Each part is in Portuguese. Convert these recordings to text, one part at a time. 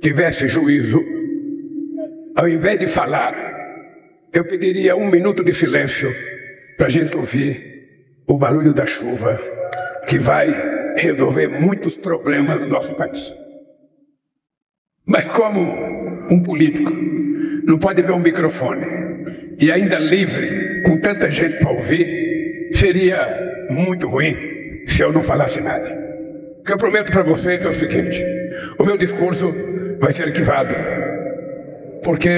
tivesse juízo, ao invés de falar, eu pediria 1 minuto de silêncio para a gente ouvir o barulho da chuva, que vai resolver muitos problemas do nosso país. Mas como um político não pode ver um microfone e ainda livre, com tanta gente para ouvir, seria muito ruim se eu não falasse nada. O que eu prometo para vocês é o seguinte: o meu discurso vai ser arquivado, porque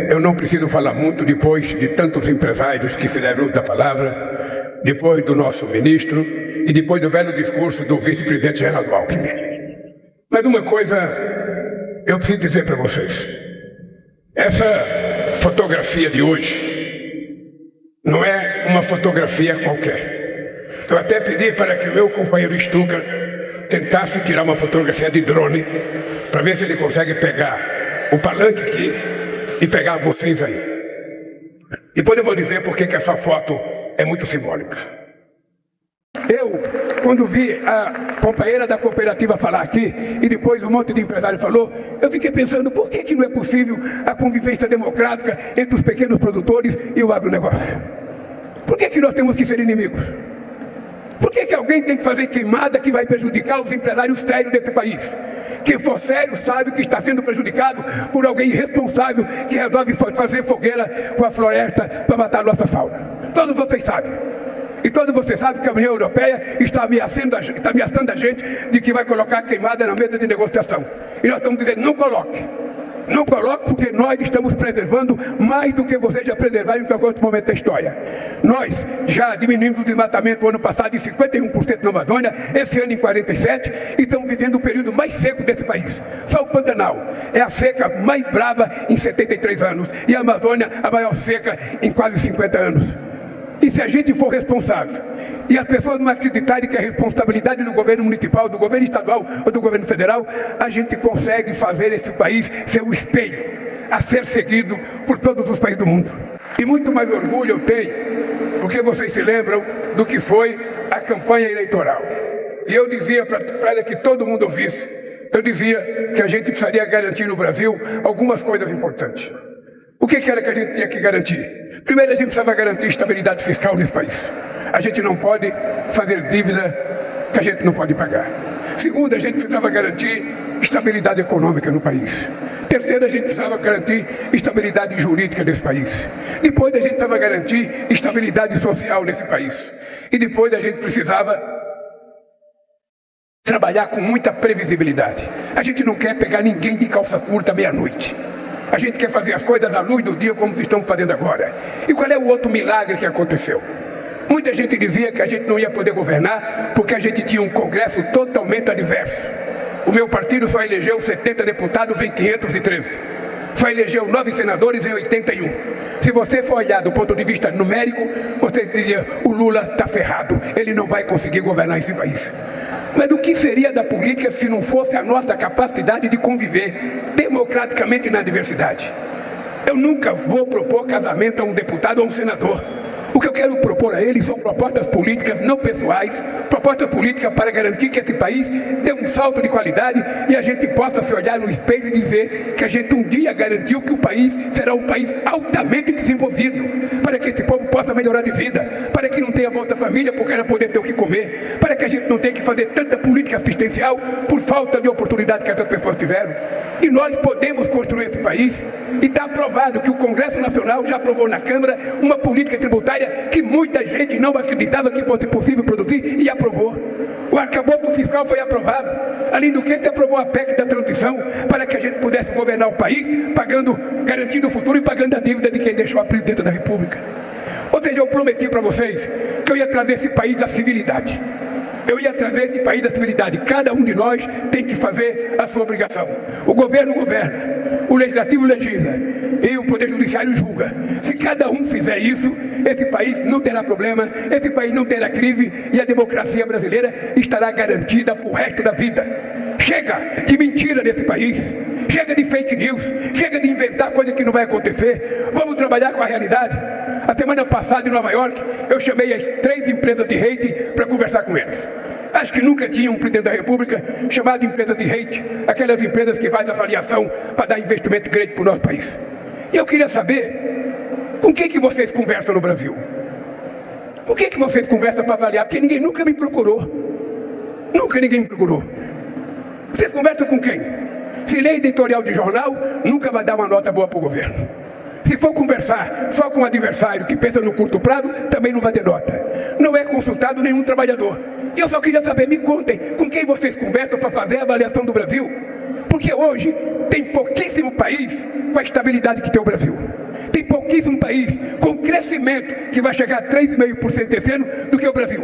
eu não preciso falar muito depois de tantos empresários que fizeram uso da palavra, depois do nosso ministro e depois do belo discurso do vice-presidente Geraldo Alckmin. Mas uma coisa eu preciso dizer para vocês: essa fotografia de hoje não é uma fotografia qualquer. Eu até pedi para que o meu companheiro Stuka tentasse tirar uma fotografia de drone para ver se ele consegue pegar o palanque aqui e pegar vocês aí. Depois eu vou dizer por que essa foto é muito simbólica. Eu, quando vi a companheira da cooperativa falar aqui e depois um monte de empresário falou, eu fiquei pensando por que não é possível a convivência democrática entre os pequenos produtores e o agronegócio? Por que nós temos que ser inimigos? Por que alguém tem que fazer queimada que vai prejudicar os empresários sérios desse país? Quem for sério sabe que está sendo prejudicado por alguém irresponsável que resolve fazer fogueira com a floresta para matar a nossa fauna. Todos vocês sabem. E todos vocês sabem que a União Europeia está ameaçando a gente de que vai colocar queimada na mesa de negociação. E nós estamos dizendo, não coloque. Não coloque, porque nós estamos preservando mais do que vocês já preservaram em qualquer outro momento da história. Nós já diminuímos o desmatamento no ano passado em 51% na Amazônia, esse ano em 47%, e estamos vivendo o período mais seco desse país. Só o Pantanal é a seca mais brava em 73 anos, e a Amazônia a maior seca em quase 50 anos. E se a gente for responsável, e as pessoas não acreditarem que a responsabilidade do governo municipal, do governo estadual ou do governo federal, a gente consegue fazer esse país ser um espelho a ser seguido por todos os países do mundo. E muito mais orgulho eu tenho, porque vocês se lembram do que foi a campanha eleitoral. E eu dizia para que todo mundo ouvisse, eu dizia que a gente precisaria garantir no Brasil algumas coisas importantes. O que era que a gente tinha que garantir? Primeiro, a gente precisava garantir estabilidade fiscal nesse país. A gente não pode fazer dívida que a gente não pode pagar. Segundo, a gente precisava garantir estabilidade econômica no país. Terceiro, a gente precisava garantir estabilidade jurídica nesse país. Depois, a gente precisava garantir estabilidade social nesse país. E depois, a gente precisava trabalhar com muita previsibilidade. A gente não quer pegar ninguém de calça curta meia-noite. A gente quer fazer as coisas à luz do dia como estamos fazendo agora. E qual é o outro milagre que aconteceu? Muita gente dizia que a gente não ia poder governar porque a gente tinha um Congresso totalmente adverso. O meu partido só elegeu 70 deputados em 513. Só elegeu 9 senadores em 81. Se você for olhar do ponto de vista numérico, você dizia, o Lula está ferrado, ele não vai conseguir governar esse país. Mas o que seria da política se não fosse a nossa capacidade de conviver democraticamente na diversidade? Eu nunca vou propor casamento a um deputado ou a um senador. O que eu quero propor a eles são propostas políticas não pessoais, propostas políticas para garantir que esse país dê um salto de qualidade e a gente possa se olhar no espelho e dizer que a gente um dia garantiu que o país será um país altamente desenvolvido, para que esse povo possa melhorar de vida, para que não tenha Bolsa Família porque ela poder ter o que comer, para que a gente não tenha que fazer tanta política assistencial por falta de oportunidade que essas pessoas tiveram. E nós podemos construir esse país, e está aprovado que o Congresso Nacional já aprovou na Câmara uma política tributária que muita gente não acreditava que fosse possível produzir e aprovou. O arcabouço fiscal foi aprovado. Além do que, se aprovou a PEC da transição para que a gente pudesse governar o país, garantindo o futuro e pagando a dívida de quem deixou a presidenta da República. Ou seja, eu prometi para vocês que eu ia trazer esse país à civilidade. Eu ia trazer esse país à civilidade. Cada um de nós tem que fazer a sua obrigação. O governo governa, o legislativo legisla e o poder judiciário julga. Se cada um fizer isso, esse país não terá problema, esse país não terá crise e a democracia brasileira estará garantida para o resto da vida. Chega de mentira nesse país, chega de fake news, chega de inventar coisa que não vai acontecer. Vamos trabalhar com a realidade. A semana passada em Nova York, eu chamei as 3 empresas de rede para conversar com eles. Acho que nunca tinha um presidente da República chamado de empresa de hate, aquelas empresas que fazem avaliação para dar investimento grande para o nosso país. E eu queria saber, com quem que vocês conversam no Brasil? Com quem que vocês conversam para avaliar? Porque ninguém nunca me procurou. Nunca ninguém me procurou. Vocês conversam com quem? Se lê editorial de jornal, nunca vai dar uma nota boa para o governo. Se for conversar só com um adversário que pensa no curto prazo, também não vai ter nota. Não é consultado nenhum trabalhador. E eu só queria saber, me contem, com quem vocês conversam para fazer a avaliação do Brasil? Porque hoje tem pouquíssimo país com a estabilidade que tem o Brasil. Tem pouquíssimo país com crescimento que vai chegar a 3,5% esse ano do que o Brasil.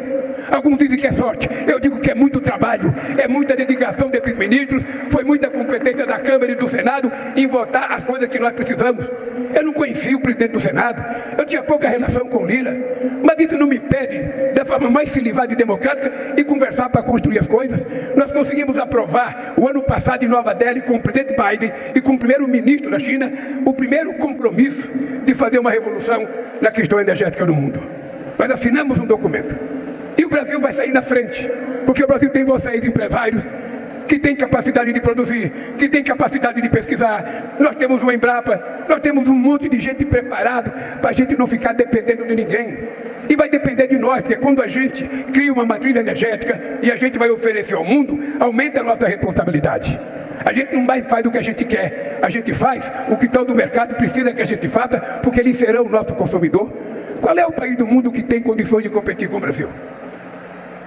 Alguns dizem que é sorte, eu digo que é muito trabalho, é muita dedicação desses ministros, foi muita competência da Câmara e do Senado em votar as coisas que nós precisamos. Eu não conhecia o presidente do Senado, eu tinha pouca relação com o Lira, mas isso não me impede, da forma mais civilizada e democrática, e conversar para construir as coisas. Nós conseguimos aprovar o ano passado em Nova Delhi com o presidente Biden e com o primeiro-ministro da China o primeiro compromisso de fazer uma revolução na questão energética do mundo. Nós assinamos um documento. E o Brasil vai sair na frente, porque o Brasil tem vocês, empresários, que têm capacidade de produzir, que têm capacidade de pesquisar. Nós temos o Embrapa, nós temos um monte de gente preparada para a gente não ficar dependendo de ninguém. E vai depender de nós, porque quando a gente cria uma matriz energética e a gente vai oferecer ao mundo, aumenta a nossa responsabilidade. A gente não mais faz o que a gente quer, a gente faz o que todo o mercado precisa que a gente faça, porque eles serão o nosso consumidor. Qual é o país do mundo que tem condições de competir com o Brasil?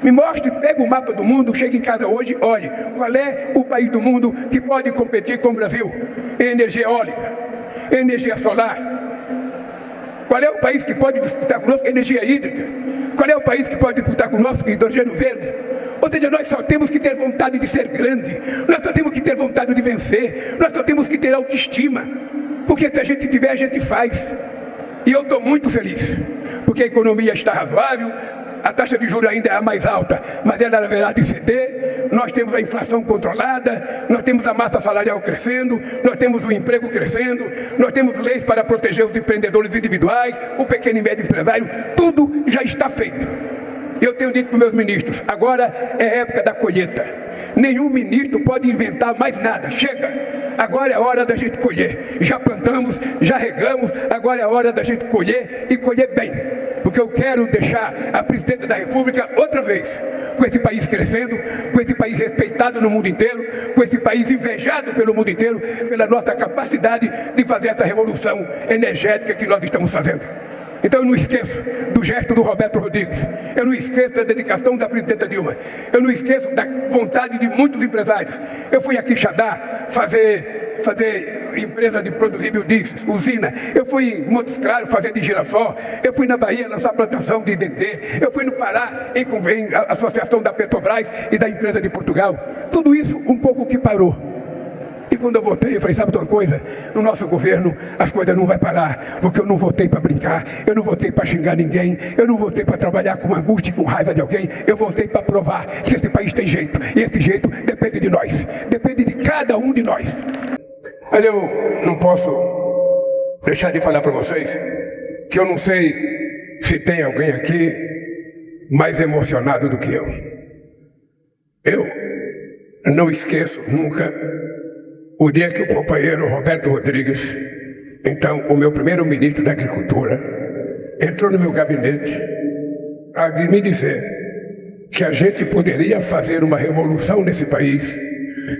Me mostre, pega o mapa do mundo, chega em casa hoje, olhe, qual é o país do mundo que pode competir com o Brasil em energia eólica, em energia solar? Qual é o país que pode disputar conosco energia hídrica? Qual é o país que pode disputar conosco hidrogênio verde? Ou seja, nós só temos que ter vontade de ser grande, nós só temos que ter vontade de vencer, nós só temos que ter autoestima, porque se a gente tiver, a gente faz. E eu estou muito feliz, porque a economia está razoável, a taxa de juros ainda é a mais alta, mas ela haverá de ceder, nós temos a inflação controlada, nós temos a massa salarial crescendo, nós temos o emprego crescendo, nós temos leis para proteger os empreendedores individuais, o pequeno e médio empresário, tudo já está feito. Eu tenho dito para os meus ministros, agora é época da colheita. Nenhum ministro pode inventar mais nada. Chega! Agora é hora da gente colher. Já plantamos, já regamos, agora é hora da gente colher e colher bem. Porque eu quero deixar a presidenta da República outra vez com esse país crescendo, com esse país respeitado no mundo inteiro, com esse país invejado pelo mundo inteiro, pela nossa capacidade de fazer essa revolução energética que nós estamos fazendo. Então eu não esqueço do gesto do Roberto Rodrigues, eu não esqueço da dedicação da presidenta Dilma, eu não esqueço da vontade de muitos empresários. Eu fui a Quixadá fazer empresa de produzir biodiesel, usina, eu fui em Montes Claros fazer de girassol, eu fui na Bahia lançar plantação de dendê, eu fui no Pará em a associação da Petrobras e da empresa de Portugal. Tudo isso um pouco que parou. E quando eu votei, eu falei, sabe de uma coisa? No nosso governo, as coisas não vão parar, porque eu não votei para brincar, eu não votei para xingar ninguém, eu não votei para trabalhar com angústia e com raiva de alguém, eu votei para provar que esse país tem jeito, e esse jeito depende de nós, depende de cada um de nós. Mas eu não posso deixar de falar para vocês que eu não sei se tem alguém aqui mais emocionado do que eu. Eu não esqueço nunca o dia que o companheiro Roberto Rodrigues, então o meu primeiro ministro da Agricultura, entrou no meu gabinete para me dizer que a gente poderia fazer uma revolução nesse país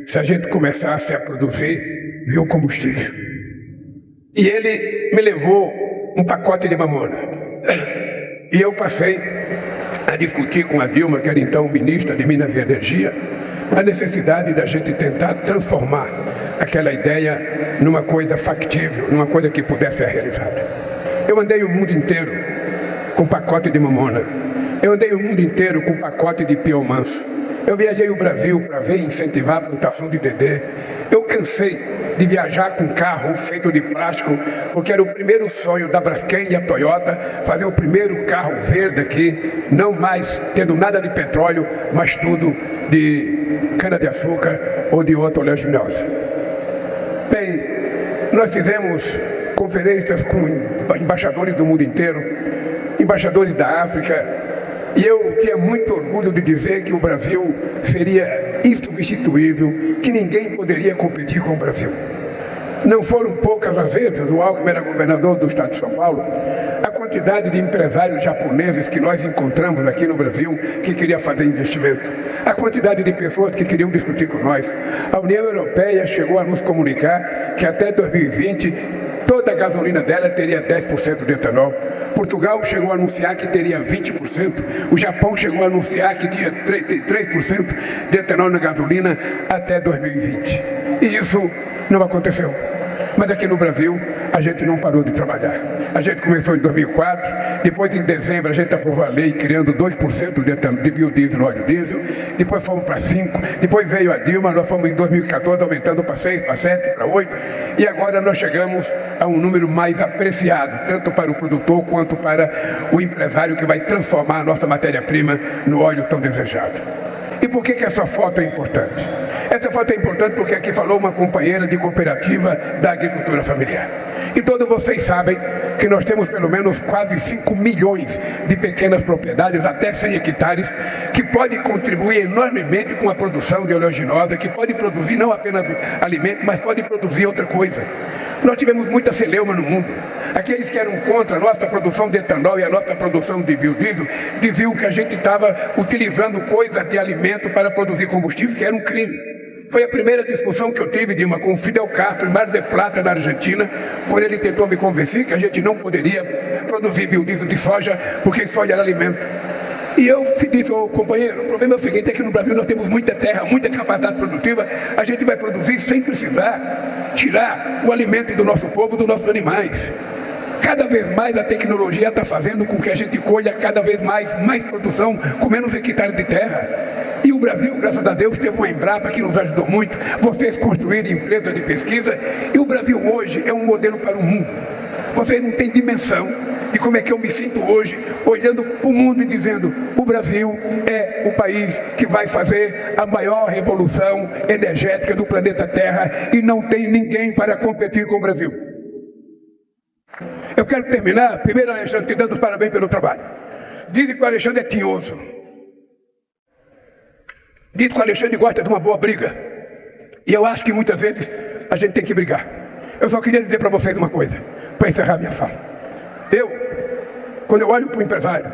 se a gente começasse a produzir biocombustível. E ele me levou um pacote de mamona. E eu passei a discutir com a Dilma, que era então ministra de Minas e Energia, a necessidade da gente tentar transformar aquela ideia numa coisa factível, numa coisa que pudesse ser realizada. Eu andei o mundo inteiro com pacote de mamona. Eu andei o mundo inteiro com pacote de pião manso. Eu viajei o Brasil para ver e incentivar a plantação de dendê. Eu cansei de viajar com carro feito de plástico, porque era o primeiro sonho da Braskem e a Toyota fazer o primeiro carro verde aqui, não mais tendo nada de petróleo, mas tudo de cana-de-açúcar ou de outra oleaginosa. Bem, nós fizemos conferências com embaixadores do mundo inteiro, embaixadores da África, E eu tinha muito orgulho de dizer que o Brasil seria insubstituível, que ninguém poderia competir com o Brasil. Não foram poucas as vezes, o Alckmin era governador do estado de São Paulo, a quantidade de empresários japoneses que nós encontramos aqui no Brasil que queriam fazer investimento, a quantidade de pessoas que queriam discutir com nós. A União Europeia chegou a nos comunicar que até 2020 toda a gasolina dela teria 10% de etanol. Portugal chegou a anunciar que teria 20%. O Japão chegou a anunciar que tinha 3% de etanol na gasolina até 2020. E isso não aconteceu. Mas aqui no Brasil, a gente não parou de trabalhar. A gente começou em 2004, depois em dezembro a gente aprovou a lei criando 2% de biodiesel no óleo diesel, depois fomos para 5%, depois veio a Dilma, nós fomos em 2014 aumentando para 6%, para 7%, para 8%, e agora nós chegamos a um número mais apreciado, tanto para o produtor quanto para o empresário que vai transformar a nossa matéria-prima no óleo tão desejado. E por que essa foto é importante? Essa foto é importante porque aqui falou uma companheira de cooperativa da agricultura familiar. E todos vocês sabem que nós temos pelo menos quase 5 milhões de pequenas propriedades, até 100 hectares, que podem contribuir enormemente com a produção de oleaginosa, que pode produzir não apenas alimento, mas pode produzir outra coisa. Nós tivemos muita celeuma no mundo. Aqueles que eram contra a nossa produção de etanol e a nossa produção de biodiesel diziam que a gente estava utilizando coisas de alimento para produzir combustível, que era um crime. Foi a primeira discussão que eu tive, Dilma, com o Fidel Castro, em Mar del Plata, na Argentina, quando ele tentou me convencer que a gente não poderia produzir biodiesel de soja, porque soja era alimento. E eu disse, companheiro, o problema é o seguinte, é que no Brasil nós temos muita terra, muita capacidade produtiva, a gente vai produzir sem precisar tirar o alimento do nosso povo, dos nossos animais. Cada vez mais a tecnologia está fazendo com que a gente colha cada vez mais produção com menos hectares de terra. E o Brasil, graças a Deus, teve uma Embrapa que nos ajudou muito, vocês construíram empresas de pesquisa, e o Brasil hoje é um modelo para o mundo. Vocês não têm dimensão de como é que eu me sinto hoje, olhando para o mundo e dizendo, o Brasil é o país que vai fazer a maior revolução energética do planeta Terra e não tem ninguém para competir com o Brasil. Eu quero terminar, primeiro, Alexandre, te dando os parabéns pelo trabalho. Dizem que o Alexandre é tinhoso. Diz que o Alexandre gosta de uma boa briga. E eu acho que muitas vezes a gente tem que brigar. Eu só queria dizer para vocês uma coisa, para encerrar minha fala. Quando eu olho para o empresário,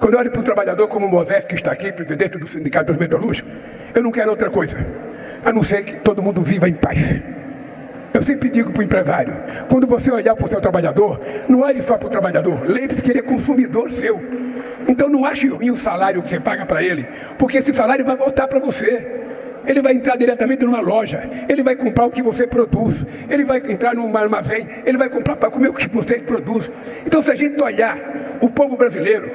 quando eu olho para o trabalhador como o Moisés, que está aqui, presidente do Sindicato dos Metalúrgicos, eu não quero outra coisa, a não ser que todo mundo viva em paz. Eu sempre digo para o empresário, quando você olhar para o seu trabalhador, não olhe só para o trabalhador, lembre-se que ele é consumidor seu. Então não ache ruim o salário que você paga para ele, porque esse salário vai voltar para você. Ele vai entrar diretamente numa loja, ele vai comprar o que você produz, ele vai entrar num armazém, ele vai comprar para comer o que vocês produzem. Então se a gente olhar o povo brasileiro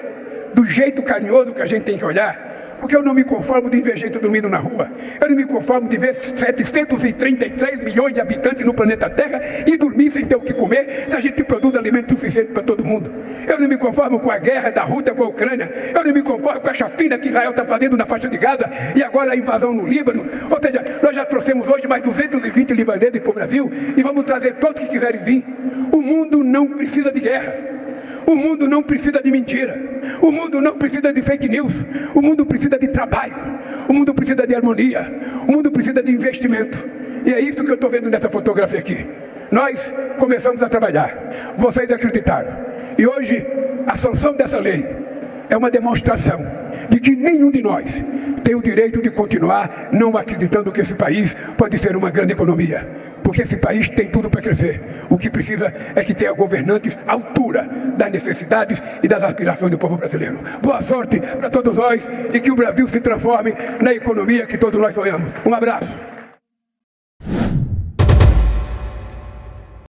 do jeito carinhoso que a gente tem que olhar, porque eu não me conformo de ver gente dormindo na rua, eu não me conformo de ver 733 milhões de habitantes no planeta Terra e dormir sem ter o que comer, se a gente produz alimento suficiente para todo mundo. Eu não me conformo com a guerra da Rússia com a Ucrânia, eu não me conformo com a chacina que Israel está fazendo na faixa de Gaza e agora a invasão no Líbano. Ou seja, nós já trouxemos hoje mais 220 libaneses para o Brasil e vamos trazer todos que quiserem vir. O mundo não precisa de guerra. O mundo não precisa de mentira, o mundo não precisa de fake news, o mundo precisa de trabalho, o mundo precisa de harmonia, o mundo precisa de investimento. E é isso que eu estou vendo nessa fotografia aqui. Nós começamos a trabalhar, vocês acreditaram. E hoje a sanção dessa lei é uma demonstração de que nenhum de nós tem o direito de continuar não acreditando que esse país pode ser uma grande economia. Porque esse país tem tudo para crescer. O que precisa é que tenha governantes à altura das necessidades e das aspirações do povo brasileiro. Boa sorte para todos nós e que o Brasil se transforme na economia que todos nós sonhamos. Um abraço.